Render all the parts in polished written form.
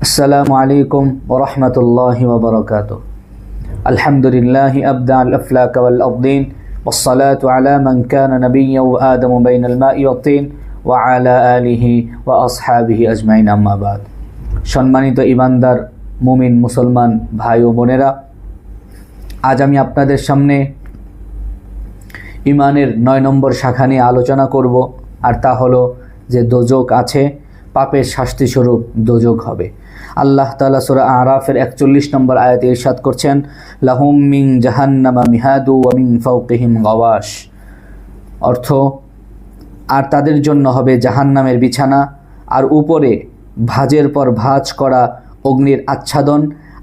السلام عليكم ورحمة الله وبركاته. الحمد لله أبدع الأفلاك والأرضين والصلاة على من كان نبيا وآدم بين الماء والطين وعلى آله وأصحابه أجمعين أما بعد. সম্মানিত ইমানদার মুমিন মুসলমান ভাই ও বোনেরা, আজ আমি আপনাদের সামনে ইমানের 9 নম্বর শাখা নিয়ে আলোচনা করব, আর তা হলো যে দোজক আছে, পাপের শাস্তি স্বরূপ দোজক হবে। আল্লাহ তাআলা সূরা আরাফের 41 নম্বর আয়াতে ইরশাদ করছেন, লাহুম মিন জাহান্নামা মিহাদু ওয়া মিন ফাওকিহিম গাওয়াশ। অর্থ, আর তাদের জন্য হবে জাহান্নামের বিছানা, আর উপরে ভাঁজের পর ভাঁজ করা অগ্নির আচ্ছাদন,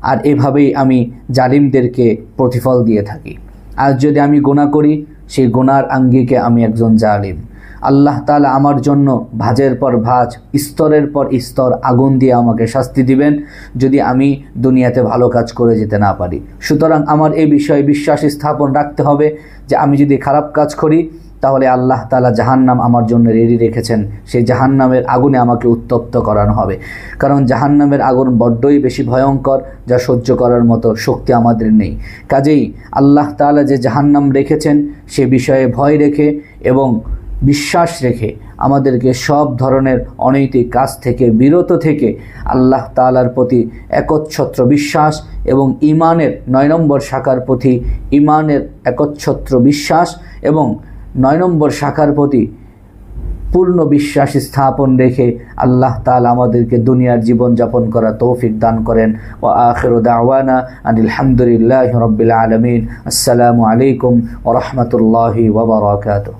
আর এভাবেই আমি জালিমদেরকে প্রতিফল দিয়ে থাকি। আজ যদি আমি গুনাহ করি, সেই গুনার আঙ্গিকে আমি একজন জালিম। আল্লাহ তাআলা আমার জন্য ভাঁজের পর ভাঁজ, স্তরের পর স্তর আগুন দিয়ে আমাকে শাস্তি দিবেন যদি আমি দুনিয়াতে ভালো কাজ করে যেতে না পারি। সুতরাং আমার এই বিষয়ে বিশ্বাস স্থাপন রাখতে হবে যে আমি যদি খারাপ কাজ করি, তাহলে আল্লাহ তাআলা জাহান্নাম আমার জন্য রেডি রেখেছেন। সেই জাহান্নামের আগুনে আমাকে উত্তপ্ত করানো হবে, কারণ জাহান্নামের আগুন বড্ডই বেশি ভয়ঙ্কর, যা সহ্য করার মতো শক্তি আমাদের নেই। কাজেই আল্লাহ তাআলা যে জাহান্নাম রেখেছেন, সে বিষয়ে ভয় রেখে এবং বিশ্বাস রেখে আমাদেরকে সব ধরনের অনৈতিক কাজ থেকে বিরত থেকে আল্লাহ তাআলার প্রতি একচ্ছত্র বিশ্বাস এবং ইমানের 9 নম্বর শাখার প্রতি ইমানের একচ্ছত্র বিশ্বাস এবং 9 নম্বর শাখার প্রতি পূর্ণ বিশ্বাস স্থাপন রেখে আল্লাহ তাআলা আমাদেরকে দুনিয়ার জীবন যাপন করার তৌফিক দান করেন। ওয়া আখিরু দাওয়ানা আনিল হামদুলিল্লাহি রাব্বিল আলামিন। আসসালামু আলাইকুম ওয়া রাহমাতুল্লাহি ওয়া বারাকাতুহু।